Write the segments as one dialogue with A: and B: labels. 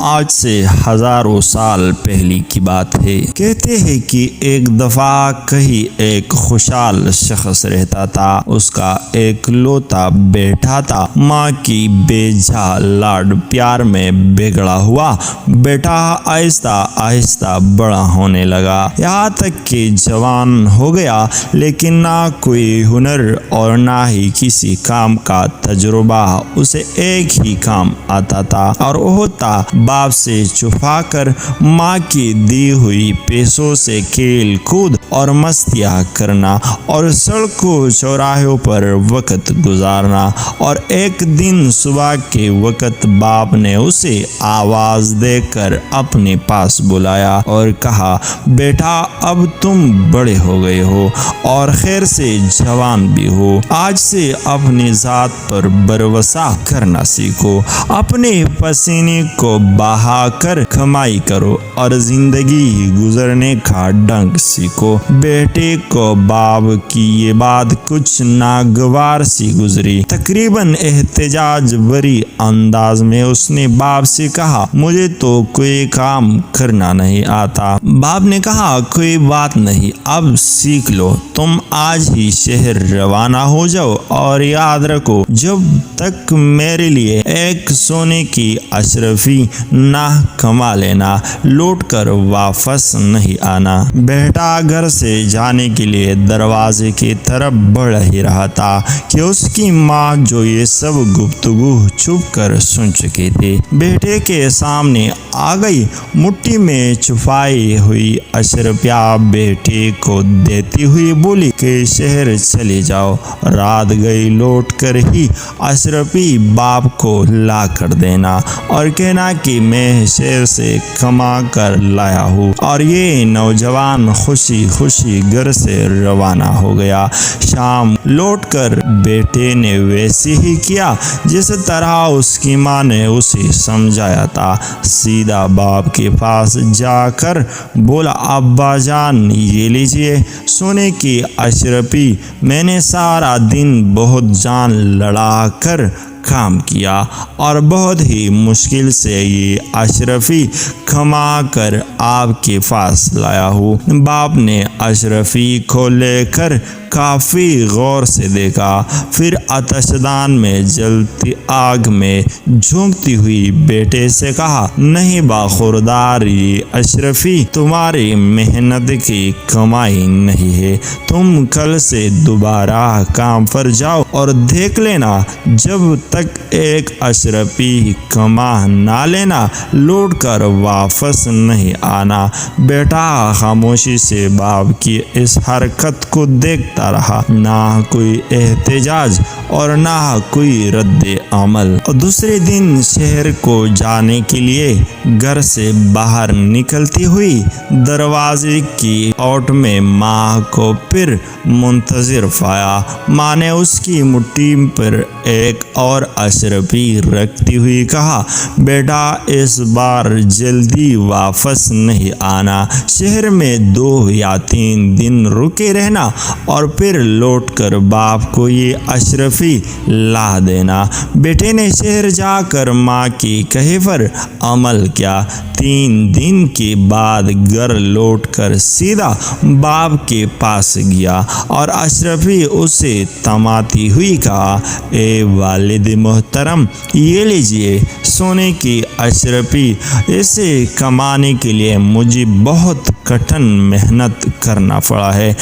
A: آج سے ہزاروں سال پہلے کی بات ہے۔ کہتے ہیں کہ ایک دفعہ کہیں ایک خوشحال شخص رہتا تھا۔ اس کا ایک لوتا بیٹا تھا۔ ماں کی بے جا لاڈ پیار میں بگڑا ہوا بیٹا آہستہ آہستہ بڑا ہونے لگا، یہاں تک کہ جوان ہو گیا، لیکن نہ کوئی ہنر اور نہ ہی کسی کام کا تجربہ۔ اسے ایک ہی کام آتا تھا اور وہ تھا باپ سے چھپا کر ماں کی دی ہوئی پیسوں سے کھیل کود اور مستیاں کرنا اور سڑکوں چوراہوں پر وقت گزارنا۔ اور ایک دن صبح کے وقت باپ نے اسے آواز دے کر اپنے پاس بلایا اور کہا، بیٹا اب تم بڑے ہو گئے ہو اور خیر سے جوان بھی ہو، آج سے اپنی ذات پر بھروسہ کرنا سیکھو، اپنے پسینے کو بہا کر کمائی کرو اور زندگی گزرنے کا ڈھنگ سیکھو۔ بیٹے کو باپ کی یہ بات کچھ ناگوار سی گزری۔ تقریباً احتجاج بھری انداز میں اس نے باپ سے کہا، مجھے تو کوئی کام کرنا نہیں آتا۔ باپ نے کہا، کوئی بات نہیں، اب سیکھ لو، تم آج ہی شہر روانہ ہو جاؤ اور یاد رکھو، جب تک میرے لیے ایک سونے کی اشرفی نہ کما لینا، لوٹ کر واپس نہیں آنا۔ بیٹا گھر سے جانے کے لیے دروازے کی طرف بڑھ ہی رہا تھا کہ اس کی ماں جو یہ سب گفتگو چھپ کر سن چکی تھی، بیٹے کے سامنے آ گئی، مٹھی میں چھپائی ہوئی اشرفیاں بیٹے کو دیتی ہوئی بولی کہ شہر چلے جاؤ، رات گئی لوٹ کر ہی اشرفی باپ کو لا کر دینا اور کہنا کہ میں شہر سے کما کر لایا ہوں۔ اور یہ نوجوان خوشی خوشی گھر سے روانہ ہو گیا۔ شام لوٹ کر بیٹے نے ویسے ہی کیا جس طرح اس کی ماں نے اسے سمجھایا تھا۔ سیدھا باپ کے پاس جا کر بولا، ابا جان یہ لیجئے سونے کی اشرفی، میں نے سارا دن بہت جان لڑا کر کام کیا اور بہت ہی مشکل سے یہ اشرفی کما کر آپ کے پاس لایا ہوں۔ باپ نے اشرفی کو لے کر کافی غور سے دیکھا، پھر آتش دان میں جلتی آگ میں جھونکتی ہوئی بیٹے سے کہا، نہیں باخوردار، یہ اشرفی تمہاری محنت کی کمائی نہیں ہے، تم کل سے دوبارہ کام پر جاؤ اور دیکھ لینا، جب تک ایک اشرفی کما نہ لینا لوٹ کر واپس نہیں آنا۔ بیٹا خاموشی سے باپ کی اس حرکت کو دیکھتا رہا، نہ کوئی احتجاج اور نہ کوئی رد عمل۔ دوسرے دن شہر کو جانے کے لیے گھر سے باہر نکلتی ہوئی دروازے کی اوٹ میں ماں کو پھر منتظر پایا۔ ماں نے اس کی مٹھی پر ایک اور اشرفی رکھتی ہوئی کہا، بیٹا اس بار جلدی واپس نہیں آنا، شہر میں 2 یا 3 دن رکے رہنا اور پھر لوٹ کر باپ کو یہ اشرفی لا دینا۔ بیٹے نے شہر جا کر ماں کی کہے پر عمل کیا۔ 3 دن کے بعد گھر لوٹ کر سیدھا باپ کے پاس گیا اور اشرفی اسے تماتی ہوئی کہا، اے والد محترم، یہ لیجئے سونے کی اشرفی، اسے کمانے کے لیے مجھے بہت کٹھن محنت کرنا پڑا ہے۔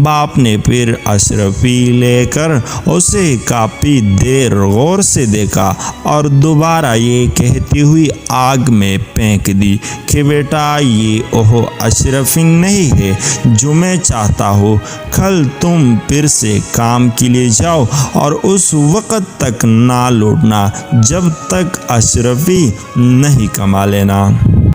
A: باپ نے پھر اشرفی لے کر اسے کافی دیر غور سے دیکھا اور دوبارہ یہ کہتی ہوئی آگ میں پھینک دی کہ بیٹا یہ وہ اشرفی نہیں ہے جو میں چاہتا ہوں، کل تم پھر سے کام کے لیے جاؤ اور اس وقت تک نہ لوٹنا جب تک اشرفی نہیں کما لینا۔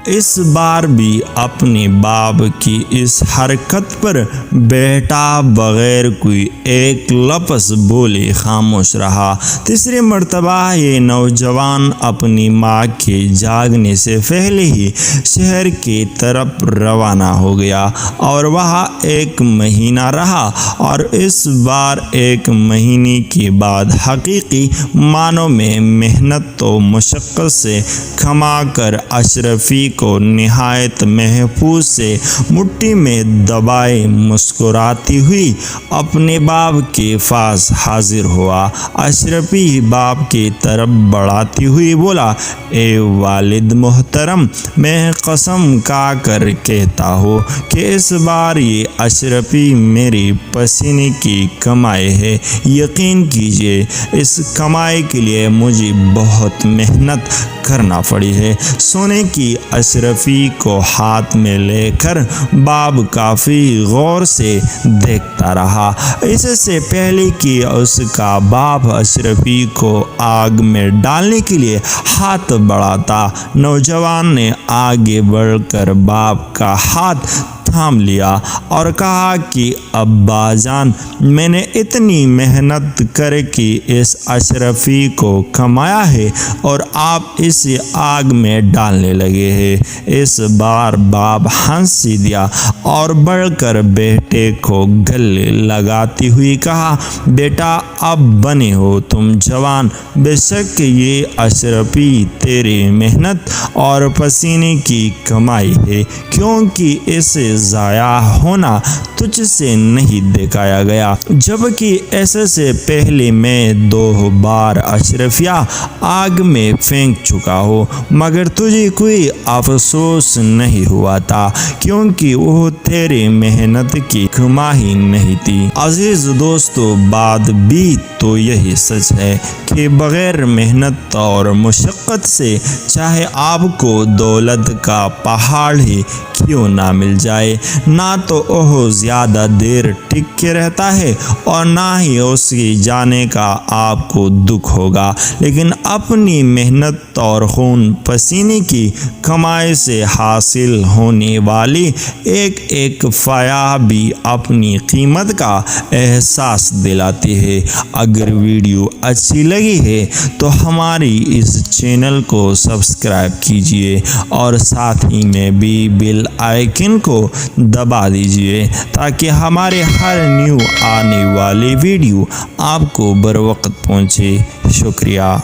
A: اس بار بھی اپنے باپ کی اس حرکت پر بیٹا بغیر کوئی ایک لفظ بولے خاموش رہا۔ تیسری مرتبہ یہ نوجوان اپنی ماں کے جاگنے سے پہلے ہی شہر کی طرف روانہ ہو گیا اور وہاں 1 مہینہ رہا، اور اس بار 1 مہینے کے بعد حقیقی معنوں میں محنت و مشقت سے کما کر اشرفی کو نہایت محفوظ سے مٹھی میں دبائے مسکراتی ہوئی اپنے باپ کے پاس حاضر ہوا۔ اشرفی باپ کی طرف بڑھاتی ہوئی بولا، اے والد محترم، میں قسم کھا کر کہتا ہوں کہ اس بار یہ اشرفی میری پسینے کی کمائی ہے۔ یقین کیجیے اس کمائی کے لیے مجھے بہت محنت کرنا پڑی ہے۔ سونے کی اشرفی کو ہاتھ میں لے کر باپ کافی غور سے دیکھتا رہا۔ اس سے پہلے کہ اس کا باپ اشرفی کو آگ میں ڈالنے کے لیے ہاتھ بڑھاتا، نوجوان نے آگے بڑھ کر باپ کا ہاتھ تھام لیا اور کہا کہ ابا جان، میں نے اتنی محنت کر کے اس اشرفی کو کمایا ہے اور آپ اسے آگ میں ڈالنے لگے ہیں۔ اس بار باپ ہنس دیا اور بڑھ کر بیٹے کو گلے لگاتی ہوئی کہا، بیٹا اب بنے ہو تم جوان، بے شک یہ اشرفی تیری محنت اور پسینے کی کمائی ہے، کیونکہ اسے ضائع ہونا تجھ سے نہیں دکھایا گیا، جبکہ ایسے سے پہلے میں 2 بار اشرفیہ آگ میں پھینک چکا ہوں، مگر تجھے کوئی افسوس نہیں ہوا تھا، کیونکہ وہ تیری محنت کی کمائی نہیں تھی۔ عزیز دوستو، بات بھی تو یہی سچ ہے کہ بغیر محنت اور مشقت سے چاہے آپ کو دولت کا پہاڑ ہی کیوں نہ مل جائے، نہ تو وہ زیادہ دیر ٹک کے رہتا ہے اور نہ ہی اس کی جانے کا آپ کو دکھ ہوگا، لیکن اپنی محنت اور خون پسینے کی کمائی سے حاصل ہونے والی ایک ایک فایہ بھی اپنی قیمت کا احساس دلاتی ہے۔ اگر ویڈیو اچھی لگی ہے تو ہماری اس چینل کو سبسکرائب کیجیے اور ساتھ ہی میں بھی بیل آئیکن کو دبا دیجیے تاکہ ہمارے ہر نیو آنے والی ویڈیو آپ کو بروقت پہنچے۔ شکریہ۔